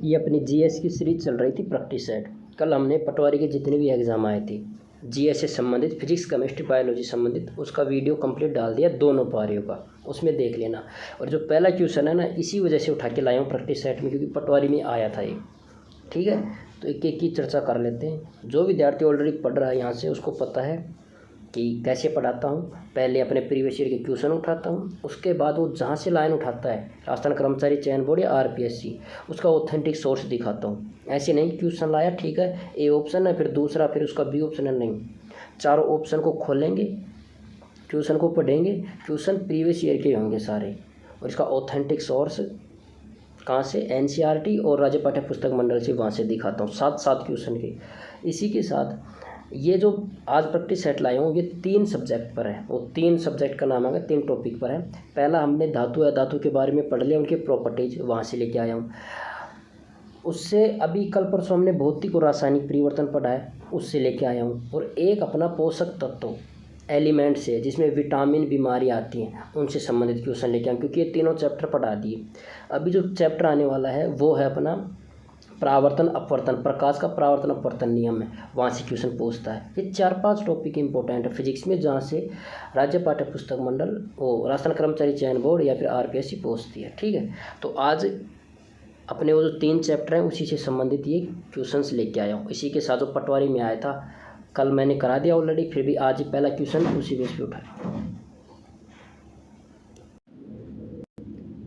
ये अपनी जीएस की सीरीज चल रही थी प्रैक्टिस सेट। कल हमने पटवारी के जितने भी एग्ज़ाम आए थे जीएस से संबंधित, फिजिक्स केमिस्ट्री बायोलॉजी संबंधित, उसका वीडियो कंप्लीट डाल दिया दोनों पारियों का, उसमें देख लेना। और जो पहला क्वेश्चन है ना, इसी वजह से उठा के लाया हूँ प्रैक्टिस सेट में, क्योंकि पटवारी में आया था ये। ठीक है, तो एक एक की चर्चा कर लेते हैं। जो विद्यार्थी ऑलरेडी पढ़ रहा है यहाँ से, उसको पता है कि कैसे पढ़ाता हूँ। पहले अपने प्रीवियस ईयर के क्वेश्चन उठाता हूँ, उसके बाद वो जहाँ से लाइन उठाता है, राजस्थान कर्मचारी चयन बोर्ड या आरपीएससी, उसका ऑथेंटिक सोर्स दिखाता हूँ। ऐसे नहीं क्वेश्चन लाया, ठीक है, ए ऑप्शन है, फिर दूसरा, फिर उसका बी ऑप्शन है, नहीं, चारों ऑप्शन को खोलेंगे, क्वेश्चन को पढ़ेंगे। क्वेश्चन प्रीवियस ईयर के होंगे सारे, और इसका ऑथेंटिक सोर्स कहाँ से, एनसीईआरटी और राज्य पाठ्य पुस्तक मंडल से, वहाँ से दिखाता हूँ, 7 क्वेश्चन के। इसी के साथ ये जो आज प्रैक्टिस सेट लाए हूँ, ये 3 सब्जेक्ट पर है। वो 3 सब्जेक्ट का नाम है, 3 टॉपिक पर है। पहला हमने धातु या धातु के बारे में पढ़ लिया, उनके प्रॉपर्टीज वहाँ से लेके आया हूँ। उससे अभी कल परसों हमने भौतिक और रासायनिक परिवर्तन पढ़ा है, उससे लेके आया हूँ। और एक अपना पोषक तत्व एलिमेंट से, जिसमें विटामिन बीमारी आती हैं, उनसे संबंधित क्वेश्चन लेके आए, क्योंकि ये तीनों चैप्टर पढ़ा दिए। अभी जो चैप्टर आने वाला है वो है अपना परावर्तन अपवर्तन, प्रकाश का परावर्तन अपवर्तन नियम है, वहाँ से क्वेश्चन पूछता है। ये 4-5 टॉपिक इंपॉर्टेंट है फिजिक्स में, जहाँ से राज्य पाठ्य पुस्तक मंडल, वो राजस्थान कर्मचारी चयन बोर्ड या फिर आरपीएससी पूछती है। ठीक है, तो आज अपने वो जो 3 चैप्टर हैं उसी से संबंधित ये क्वेश्चंस लेके आया हूँ। इसी के साथ जो पटवारी में आया था, कल मैंने करा दिया ऑलरेडी, फिर भी आज पहला क्वेश्चन उसी बेस पे उठाया।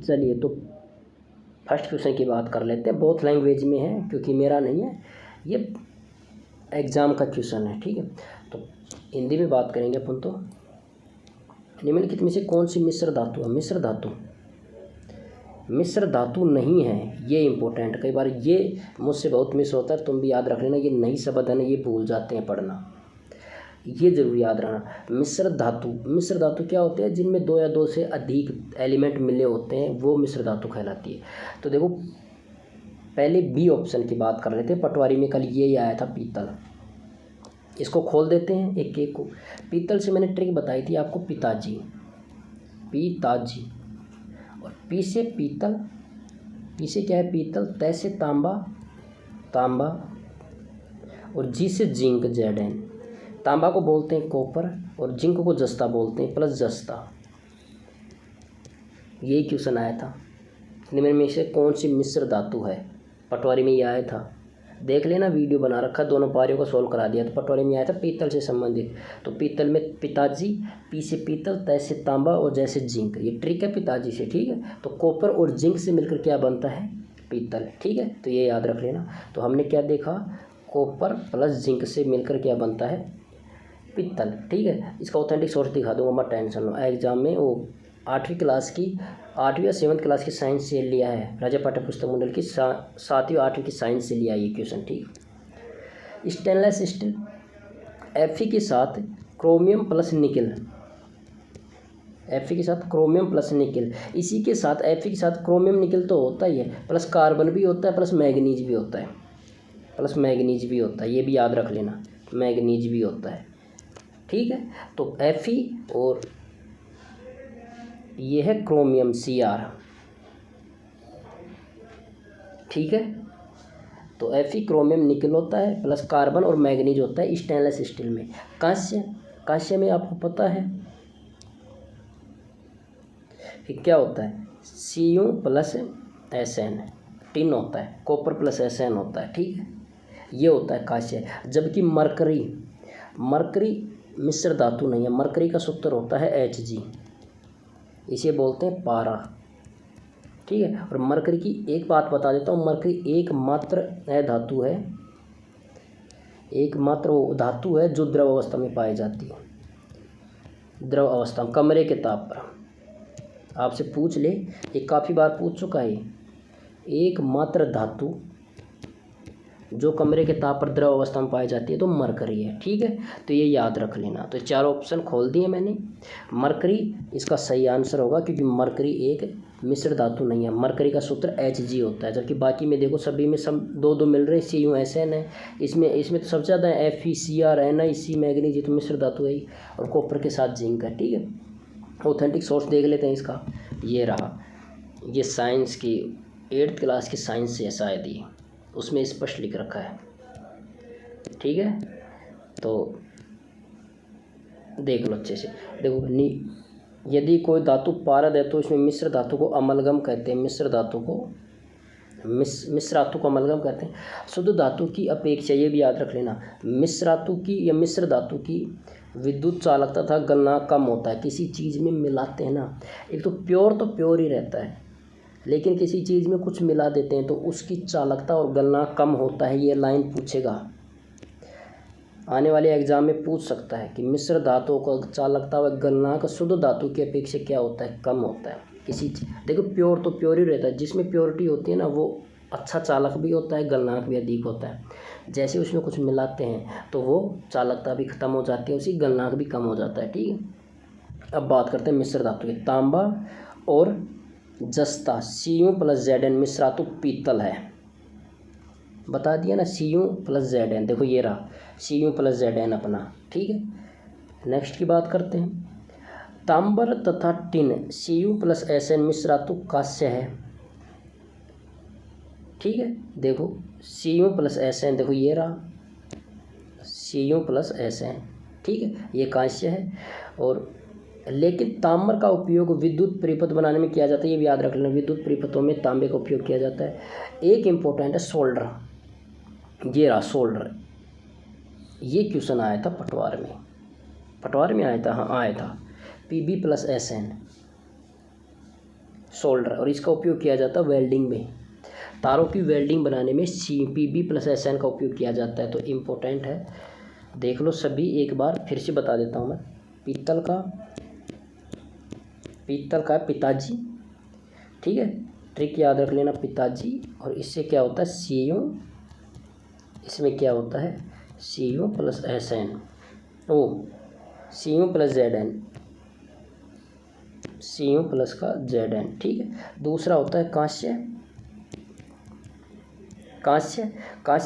चलिए, तो फर्स्ट क्वेश्चन की बात कर लेते हैं। बोथ लैंग्वेज में है, क्योंकि मेरा नहीं है, ये एग्ज़ाम का क्वेश्चन है। ठीक है, तो हिंदी में बात करेंगे अपन। तो निम्नलिखित में से कौन सी मिश्र धातु है? मिश्र धातु नहीं है, ये इंपॉर्टेंट। कई बार ये मुझसे बहुत मिस होता है, तुम भी याद रख लेना। ये नई शब्द है ना, ये भूल जाते हैं पढ़ना, ये जरूर याद रखना। मिश्र धातु क्या होते हैं? जिनमें 2 या 2 से अधिक एलिमेंट मिले होते हैं, वो मिश्र धातु कहलाती है। तो देखो, पहले बी ऑप्शन की बात कर लेते हैं। पटवारी में कल ये आया था, पीतल। इसको खोल देते हैं एक एक को। पीतल से मैंने ट्रिक बताई थी आपको, पिताजी, और पी से पीतल, पी से क्या है? पीतल, तै से तांबा, और जी से जिंक, Zn। तांबा को बोलते हैं कॉपर, और जिंक को जस्ता बोलते हैं, प्लस जस्ता। यही क्वेश्चन आया था। निम्न में से कौन सी मिश्र धातु है? पटवारी में ये आया था, देख लेना, वीडियो बना रखा, दोनों पारियों को सोल्व करा दिया। तो पटवारी में आया था पीतल से संबंधित। तो पीतल में पिताजी, पी से पीतल, तै से तांबा, और जैसे जिंक। ये ट्रिक है पिताजी से। ठीक है, तो कॉपर और जिंक से मिलकर क्या बनता है? पीतल। ठीक है, तो ये याद रख लेना। तो हमने क्या देखा? कॉपर प्लस जिंक से मिलकर क्या बनता है? पीतल। ठीक है, इसका ऑथेंटिक सोर्स दिखा दूंगा, मत टेंशन लो। एग्जाम में वो 8वीं या 7th क्लास की साइंस से लिया है, राज्य पाठ्य पुस्तक मंडल की 7वीं 8वीं की साइंस से लिया ये क्वेश्चन। ठीक, स्टेनलेस स्टील Fe के साथ क्रोमियम प्लस निकल, Fe के साथ क्रोमियम प्लस निकल, इसी के साथ Fe के साथ क्रोमियम निकल तो होता ही है, प्लस कार्बन भी होता है, प्लस मैग्नीज भी होता है, ये भी याद रख लेना, मैग्नीज भी होता है। ठीक है, तो Fe और ये है क्रोमियम Cr। ठीक है, तो Fe क्रोमियम निकल होता है, प्लस कार्बन और मैग्नीज होता है स्टेनलेस स्टील में। कांस्य में आपको पता है कि क्या होता है? Cu प्लस Sn, टिन होता है, कॉपर प्लस Sn होता है। ठीक है, ये होता है कांस्य। जबकि मरकरी मिश्र धातु नहीं है, मरकरी का सूत्र होता है Hg, इसे बोलते हैं पारा। ठीक है, और मरकरी की एक बात बता देता हूँ, मरकरी एकमात्र अधातु है, एकमात्र वो धातु है जो द्रव अवस्था में पाई जाती है। द्रव अवस्था में, कमरे के ताप पर। आपसे पूछ ले, ये काफ़ी बार पूछ चुका है, एकमात्र धातु जो कमरे के ताप पर द्रव अवस्था में पाई जाती है, तो मरकरी है। ठीक है, तो ये याद रख लेना। तो 4 ऑप्शन खोल दिए मैंने। मरकरी इसका सही आंसर होगा, क्योंकि मरकरी एक मिश्र धातु नहीं है। मरकरी का सूत्र Hg होता है, जबकि बाकी में देखो सभी में सब 2 मिल रहे हैं, Cu Sn है, इसमें तो सबसे ज़्यादा है Fe Cr Ni C manganese, ये तो मिश्र धातु है ही, और कॉपर के साथ जिंक है। ठीक है, ऑथेंटिक सोर्स देख लेते हैं इसका। ये रहा, ये साइंस की 8th क्लास की साइंस से शायद ही, उसमें स्पष्ट लिख रखा है। ठीक है, तो देख लो अच्छे से। देखो यदि कोई धातु पारद है तो इसमें मिश्र धातु को अमलगम कहते हैं। मिश्र धातु को अमलगम कहते हैं। शुद्ध धातु की अपेक्षा, ये भी याद रख लेना, मिश्र धातु की विद्युत चालकता तथा गलनांक कम होता है। किसी चीज़ में मिलाते हैं ना, एक तो प्योर ही रहता है, लेकिन किसी चीज़ में कुछ मिला देते हैं तो उसकी चालकता और गलनांक कम होता है। ये लाइन पूछेगा, आने वाले एग्जाम में पूछ सकता है कि मिश्र धातुओं का चालकता व गलनांक शुद्ध धातु की अपेक्षा क्या होता है, कम होता है। देखो प्योर तो प्योर ही रहता है, जिसमें प्योरिटी होती है ना वो अच्छा चालक भी होता है, गलनांक भी अधिक होता है। जैसे उसमें कुछ मिलाते हैं तो वो चालकता भी खत्म हो जाती है, उसी गलनांक भी कम हो जाता है। ठीक है, अब बात करते हैं मिश्र धातु की। तांबा और जस्ता Cu+Zn मिश्र धातु पीतल है, बता दिया ना, Cu+Zn। देखो ये रहा Cu+Zn अपना। ठीक है, नेक्स्ट की बात करते हैं। तांबर तथा टिन Cu+Sn मिश्र धातु कांस्य है। ठीक है, देखो Cu+Sn, देखो ये रहा Cu+Sn। ठीक है, ये कांस्य है। और लेकिन तांबर का उपयोग विद्युत परिपथ बनाने में किया जाता है, ये भी याद रख लेना, विद्युत परिपथों में तांबे का उपयोग किया जाता है। एक इम्पोर्टेंट है सोल्डर, ये रहा सोल्डर। ये क्वेश्चन आया था पटवार में आया था, हाँ आया था। Pb+Sn सोल्डर, और इसका उपयोग किया जाता है वेल्डिंग में, तारों की वेल्डिंग बनाने में Pb+Sn का उपयोग किया जाता है। तो इम्पोर्टेंट है, देख लो सभी, एक बार फिर से बता देता हूँ मैं। पीतल का पिताजी, ठीक है, ट्रिक याद रख लेना, पिताजी। और इससे क्या होता है Cu, इसमें क्या होता है Cu+Sn, Cu+Zn, Cu+Zn। ठीक है, दूसरा होता है कांस्य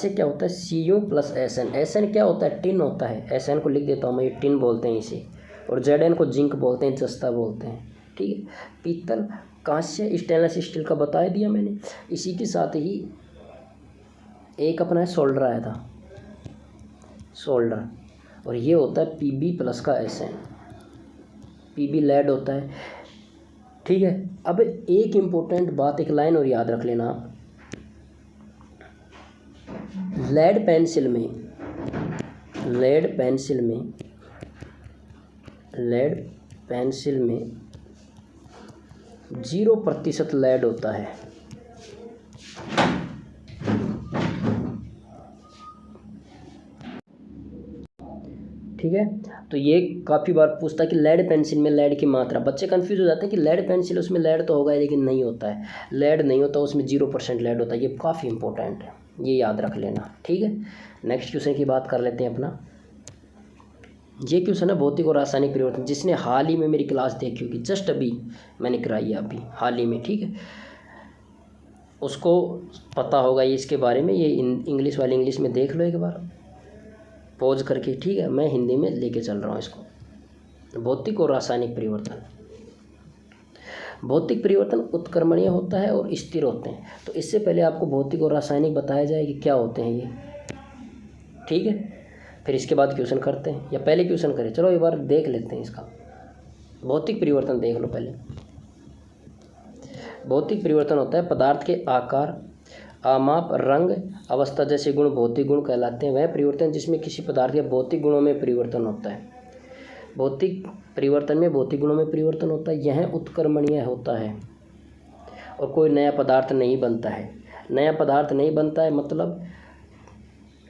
क्या होता है Cu+Sn। Sn क्या होता है, टिन होता है। Sn को लिख देता हूँ मैं, ये टिन बोलते हैं इसे, और Zn को जिंक बोलते हैं, जस्ता बोलते हैं। ठीक है, पीतल, कांस्य, स्टेनलेस स्टील का बता दिया मैंने। इसी के साथ ही एक अपना सोल्डर आया था, सोल्डर, और ये होता है Pb+Sn, Pb लेड होता है। ठीक है, अब एक इम्पोर्टेंट बात, एक लाइन और याद रख लेना आप। लेड पेंसिल में 0% लेड होता है। ठीक है, तो ये काफ़ी बार पूछता है कि लेड पेंसिल में लेड की मात्रा। बच्चे कंफ्यूज हो जाते हैं कि लेड पेंसिल, उसमें लेड तो होगा, लेकिन नहीं होता है, लेड नहीं होता, उसमें 0% लेड होता है। ये काफ़ी इंपॉर्टेंट है, ये याद रख लेना। ठीक है, नेक्स्ट क्वेश्चन की बात कर लेते हैं अपना। ये क्वेश्चन है भौतिक और रासायनिक परिवर्तन, जिसने हाल ही में मेरी क्लास देखी होगी, जस्ट अभी मैंने कराई है, अभी हाल ही में। ठीक है, उसको पता होगा ये इसके बारे में। ये इंग्लिश वाले इंग्लिश में देख लो एक बार पॉज करके। ठीक है, मैं हिंदी में लेके चल रहा हूँ इसको। भौतिक और रासायनिक परिवर्तन। भौतिक परिवर्तन उत्क्रमणीय होता है और स्थिर होते हैं। तो इससे पहले आपको भौतिक और रासायनिक बताया जाए कि क्या होते हैं ये। ठीक है, फिर इसके बाद क्वेश्चन करते हैं, या पहले क्वेश्चन करें? चलो एक बार देख लेते हैं इसका। भौतिक परिवर्तन देख लो पहले। भौतिक परिवर्तन होता है पदार्थ के आकार, आमाप, रंग, अवस्था जैसे गुण भौतिक गुण कहलाते हैं। वह परिवर्तन जिसमें किसी पदार्थ के भौतिक गुणों में परिवर्तन होता है। भौतिक परिवर्तन में भौतिक गुणों में परिवर्तन होता है, यह उत्क्रमणीय होता है और कोई नया पदार्थ नहीं बनता है। नया पदार्थ नहीं बनता है मतलब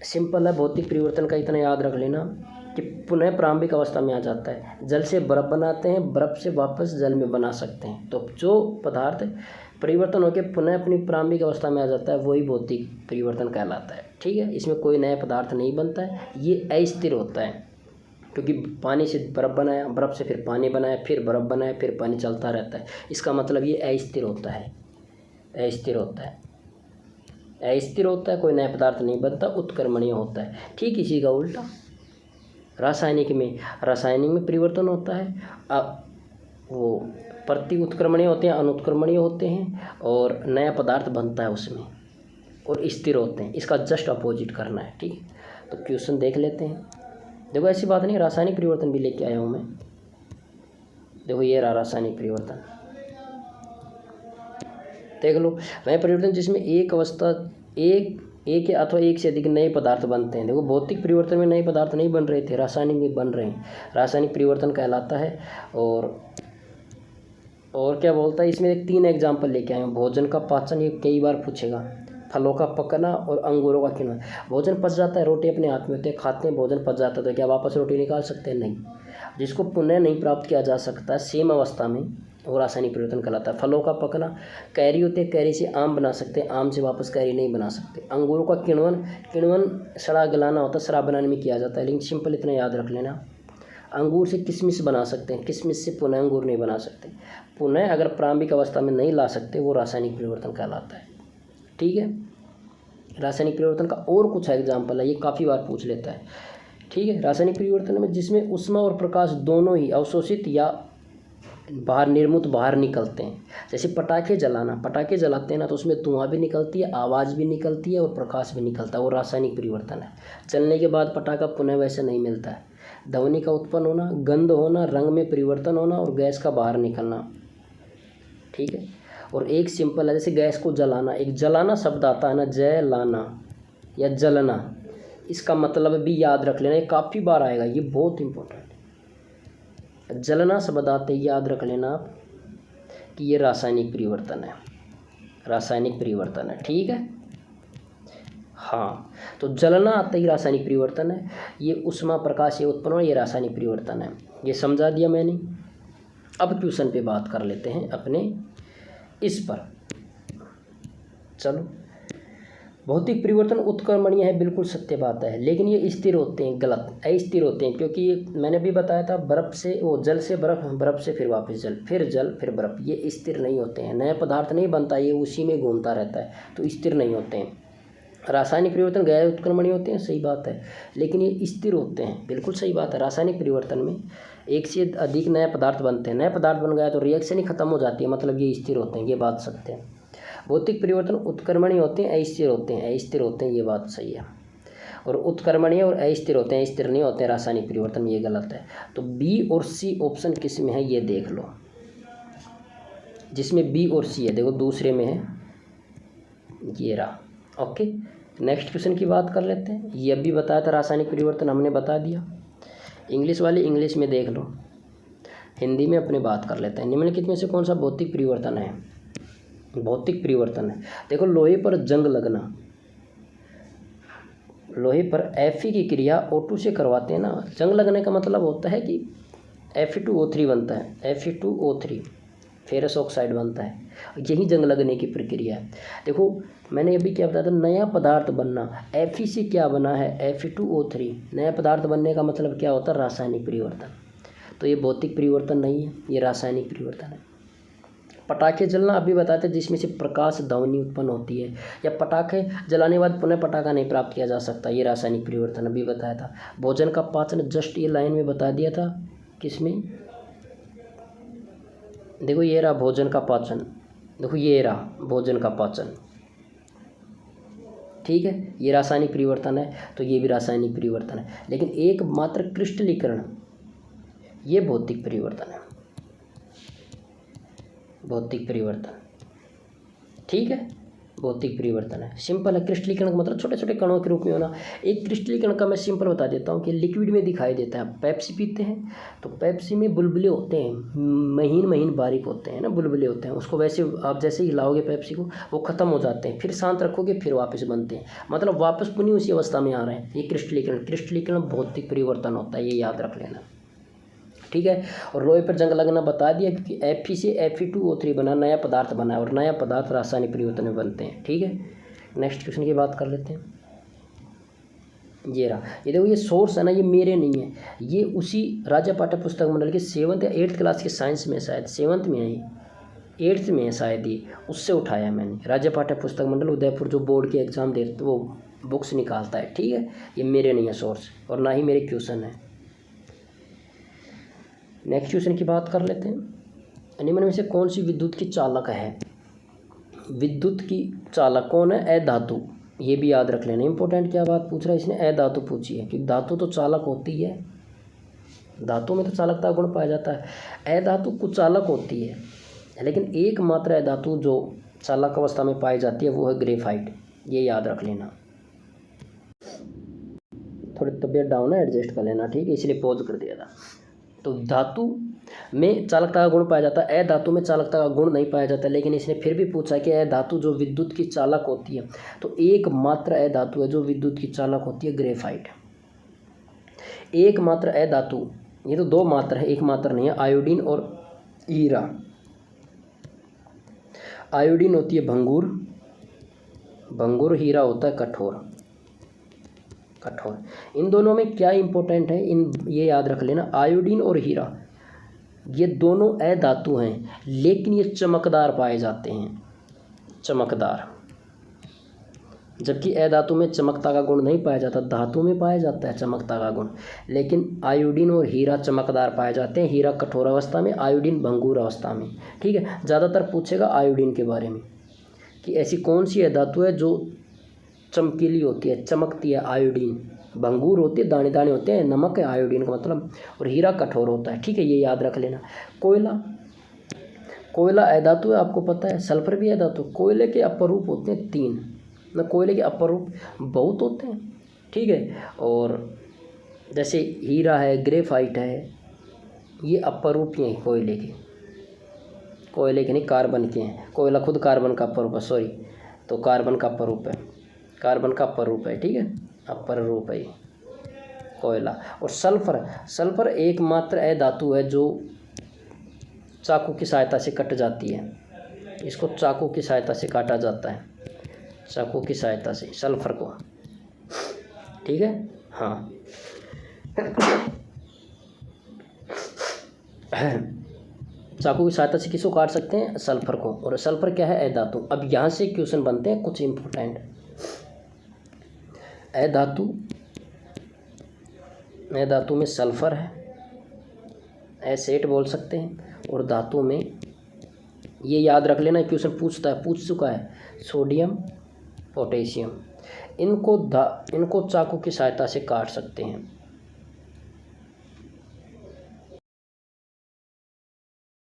सिंपल है। भौतिक परिवर्तन का इतना याद रख लेना कि पुनः प्रारंभिक अवस्था में आ जाता है। जल से बर्फ़ बनाते हैं, बर्फ़ से वापस जल में बना सकते हैं। तो जो पदार्थ परिवर्तन होकर पुनः अपनी प्रारंभिक अवस्था में आ जाता है वही भौतिक परिवर्तन कहलाता है। ठीक है, इसमें कोई नया पदार्थ नहीं बनता है। ये अस्थिर होता है क्योंकि पानी से बर्फ़ बनाया, बर्फ़ से फिर पानी बनाया, फिर बर्फ़ बनाया, फिर पानी चलता रहता है। इसका मतलब ये अस्थिर होता है, अस्थिर होता है, अस्थिर होता है, कोई नया पदार्थ नहीं बनता, उत्क्रमणीय होता है। ठीक इसी का उल्टा रासायनिक में परिवर्तन होता है। अब वो प्रति उत्क्रमणीय होते हैं, अनुत्क्रमणीय होते हैं, और नया पदार्थ बनता है उसमें, और स्थिर होते हैं। इसका जस्ट अपोजिट करना है, ठीक है। तो क्वेश्चन देख लेते हैं। देखो ऐसी बात नहीं, रासायनिक परिवर्तन भी लेके आया हूँ मैं। देखो ये रहा रासायनिक परिवर्तन, देख लो। वह परिवर्तन जिसमें एक अवस्था एक या अथवा एक से अधिक नए पदार्थ बनते हैं। देखो भौतिक परिवर्तन में नए पदार्थ नहीं बन रहे थे, रासायनिक में बन रहे हैं, रासायनिक परिवर्तन कहलाता है। और क्या बोलता है इसमें, एक 3 एग्जाम्पल लेके आए हैं। भोजन का पाचन, ये कई बार पूछेगा। फलों का पकना और अंगूरों का किण्वन। भोजन पच जाता है, रोटी अपने हाथ में होती है, खाते हैं, भोजन पच जाता है, तो क्या वापस रोटी निकाल सकते हैं? नहीं। जिसको पुनः नहीं प्राप्त किया जा सकता सेम अवस्था में, वो रासायनिक परिवर्तन कहलाता है। फलों का पकना, कैरी होते हैं, कैरी से आम बना सकते हैं, आम से वापस कैरी नहीं बना सकते। अंगूरों का किण्वन सड़ा गलाना होता है, शराब बनाने में किया जाता है, लेकिन सिंपल इतना याद रख लेना। अंगूर से किशमिश बना सकते हैं, किशमिश से पुनः अंगूर नहीं बना सकते। पुनः अगर प्रारंभिक अवस्था में नहीं ला सकते, वो रासायनिक परिवर्तन कहलाता है, ठीक है। रासायनिक परिवर्तन का और कुछ एग्जाम्पल है, ये काफ़ी बार पूछ लेता है, ठीक है। रासायनिक परिवर्तन में जिसमें ऊष्मा और प्रकाश दोनों ही अवशोषित या बाहर निकलते हैं। जैसे पटाखे जलाना, पटाखे जलाते हैं ना, तो उसमें धुआं भी निकलती है, आवाज़ भी निकलती है, और प्रकाश भी निकलता है, वो रासायनिक परिवर्तन है। जलने के बाद पटाखा पुनः वैसे नहीं मिलता है। ध्वनि का उत्पन्न होना, गंध होना, रंग में परिवर्तन होना, और गैस का बाहर निकलना, ठीक है। और एक सिंपल है, जैसे गैस को जलाना, एक जलाना शब्द आता है ना, जलाना या जलना, इसका मतलब भी याद रख लेना, ये काफ़ी बार आएगा, ये बहुत इंपॉर्टेंट है। जलना शब्द आते ही याद रख लेना आप कि ये रासायनिक परिवर्तन है, रासायनिक परिवर्तन है, ठीक है। हाँ, तो जलना आते ही रासायनिक परिवर्तन है। ये ऊष्मा प्रकाश से उत्पन्न हो, ये रासायनिक परिवर्तन है। ये समझा दिया मैंने। अब क्वेश्चन पे बात कर लेते हैं अपने इस पर। चलो, भौतिक परिवर्तन उत्क्रमणीय है, बिल्कुल सत्य बात है, लेकिन ये स्थिर होते हैं, गलत, अस्थिर होते हैं। क्योंकि ये मैंने भी बताया था, बर्फ़ से वो जल से बर्फ़, बर्फ़ से फिर वापस जल, फिर बर्फ़, ये स्थिर नहीं होते हैं। नया पदार्थ नहीं बनता, ये उसी में घूमता रहता है, तो स्थिर नहीं होते हैं। रासायनिक परिवर्तन गैर उत्क्रमणीय होते हैं, सही बात है, लेकिन ये स्थिर होते हैं, बिल्कुल सही बात है। रासायनिक परिवर्तन में एक से अधिक नए पदार्थ बनते हैं, नया पदार्थ बन गया तो रिएक्शन ही खत्म हो जाती है, मतलब ये स्थिर होते हैं, ये बात सत्य है। भौतिक परिवर्तन उत्क्रमणीय होते हैं, अस्थिर होते हैं, अस्थिर होते हैं, ये बात सही है। और उत्क्रमणीय और अस्थिर होते हैं, स्थिर नहीं होते हैं रासायनिक परिवर्तन में, ये गलत है। तो बी और सी ऑप्शन किस में है, ये देख लो। जिसमें बी और सी है, देखो दूसरे में है, ये रहा। ओके, नेक्स्ट क्वेश्चन की बात कर लेते हैं। ये अभी बताया था, रासायनिक परिवर्तन हमने बता दिया। इंग्लिश वाले इंग्लिश में देख लो, हिंदी में अपने बात कर लेते हैं। निम्नलिखित में से कौन सा भौतिक परिवर्तन है? भौतिक परिवर्तन है, देखो लोहे पर जंग लगना, लोहे पर Fe की क्रिया O2 से करवाते हैं ना। जंग लगने का मतलब होता है कि Fe2O3 बनता है, Fe2O3 फेरस ऑक्साइड बनता है, यही जंग लगने की प्रक्रिया है। देखो मैंने अभी क्या बताया था, नया पदार्थ बनना, Fe से क्या बना है, Fe2O3, नया पदार्थ बनने का मतलब क्या होता है, रासायनिक परिवर्तन। तो ये भौतिक परिवर्तन नहीं है, ये रासायनिक परिवर्तन है। पटाखे जलना अभी बताते हैं, जिसमें से प्रकाश ध्वनि उत्पन्न होती है, या पटाखे जलाने के बाद पुनः पटाखा नहीं प्राप्त किया जा सकता, ये रासायनिक परिवर्तन अभी बताया था। भोजन का पाचन जस्ट ये लाइन में बता दिया था, किसमें, देखो ये रहा भोजन का पाचन, देखो ये रहा भोजन का पाचन, ठीक है, ये रासायनिक परिवर्तन है, तो ये भी रासायनिक परिवर्तन है। लेकिन एकमात्र क्रिस्टलीकरण, ये भौतिक परिवर्तन है, भौतिक परिवर्तन, ठीक है, भौतिक परिवर्तन है। सिंपल है, क्रिस्टलीकरण का मतलब छोटे छोटे कणों के रूप में होना। एक क्रिस्टलीकरण का मैं सिंपल बता देता हूँ कि लिक्विड में दिखाई देता है। पेप्सी पीते हैं तो पेप्सी में बुलबुले होते हैं, महीन महीन बारीक होते हैं ना, बुलबुले होते हैं। उसको वैसे आप जैसे ही हिलाओगे पेप्सी को, वो ख़त्म हो जाते हैं, फिर शांत रखोगे फिर वापस बनते हैं, मतलब वापस पुनः उसी अवस्था में आ रहे हैं। ये क्रिस्टलीकरण, क्रिस्टलीकरण भौतिक परिवर्तन होता है, ये याद रख लेना, ठीक है। और लोहे पर जंग लगना बता दिया, क्योंकि Fe से Fe2O3 बना, नया पदार्थ बना, और नया पदार्थ रासायनिक परिवर्तन में बनते हैं, ठीक है। नेक्स्ट क्वेश्चन की बात कर लेते हैं। ये रहा, ये देखो ये सोर्स है ना, ये मेरे नहीं है, ये उसी राज्य पाठ्य पुस्तक मंडल के 7th या 8th क्लास के साइंस में, शायद 7th में है, 8th में है शायद, ये उससे उठाया मैंने। राज्य पाठ्य पुस्तक मंडल उदयपुर जो बोर्ड के एग्जाम देते वो बुक्स निकालता है, ठीक है। ये मेरे नहीं है सोर्स, और ना ही मेरे क्वेश्चन है। नेक्स्ट क्वेश्चन की बात कर लेते हैं। निम्न में से कौन सी विद्युत की चालक है? विद्युत की चालक कौन है? अधातु। ये भी याद रख लेना, इंपॉर्टेंट क्या बात पूछ रहा है इसने, अधातु पूछी है, क्योंकि धातु तो चालक होती है, धातु में तो चालकता गुण पाया जाता है। अधातु कुचालक होती है, लेकिन एकमात्र अधातु जो चालक अवस्था में पाई जाती है वो है ग्रेफाइट। ये याद रख लेना। थोड़ी तबीयत डाउन है, एडजस्ट कर लेना, ठीक है, इसलिए पॉज कर दिया था। तो धातु में चालकता का गुण पाया जाता है, अधातु में चालकता का गुण नहीं पाया जाता, लेकिन इसने फिर भी पूछा कि अधातु जो विद्युत की चालक होती है, तो एकमात्र अधातु है जो विद्युत की चालक होती है, ग्रेफाइट। एकमात्र अधातु, ये तो दो मात्र है, एक मात्र नहीं है, आयोडीन और हीरा। आयोडीन होती है भंगुर, भंगुर, हीरा होता है कठोर, कठोर। इन दोनों में क्या इंपॉर्टेंट है, ये याद रख लेना, आयोडीन और हीरा ये दोनों अधातु हैं, लेकिन ये चमकदार पाए जाते हैं, चमकदार। जबकि अधातु में चमकता का गुण नहीं पाया जाता, धातु में पाया जाता है चमकता का गुण, लेकिन आयोडीन और हीरा चमकदार पाए जाते हैं। हीरा कठोर अवस्था में, आयोडीन भंगुर अवस्था में, ठीक है। ज़्यादातर पूछेगा आयोडीन के बारे में कि ऐसी कौन सी अधातु है जो चमकीली होती है, चमकती है। आयोडीन भंगुर होती है, दाने दाने होते हैं, नमक है आयोडीन का मतलब, और हीरा कठोर होता है, ठीक है, ये याद रख लेना। कोयला, कोयला अधातु है, आपको पता है, सल्फर भी अधातु। कोयले के अपर रूप होते हैं 3, ना कोयले के अपर रूप बहुत होते हैं, ठीक है। और जैसे हीरा है, ग्रेफाइट है, ये अपर रूप ही हैं कोयले के, कोयले के नहीं कार्बन के हैं। कोयला खुद कार्बन का अपर रूप है, सॉरी, तो कार्बन का अपर रूप है, कार्बन का अपर रूप है, ठीक है, अपर रूप है कोयला। और सल्फर, सल्फर एकमात्र अधातु है जो चाकू की सहायता से कट जाती है, इसको चाकू की सहायता से काटा जाता है, चाकू की सहायता से सल्फर को, ठीक है, हाँ। चाकू की सहायता से किसको काट सकते हैं? सल्फर को। और सल्फर क्या है? अधातु। अब यहाँ से क्वेश्चन बनते हैं कुछ इम्पोर्टेंट। अधातु, अधातु में सल्फर है, एसेट बोल सकते हैं, और धातु में ये याद रख लेना, क्वेश्चन पूछ चुका है, सोडियम, पोटेशियम। इनको चाकू की सहायता से काट सकते हैं,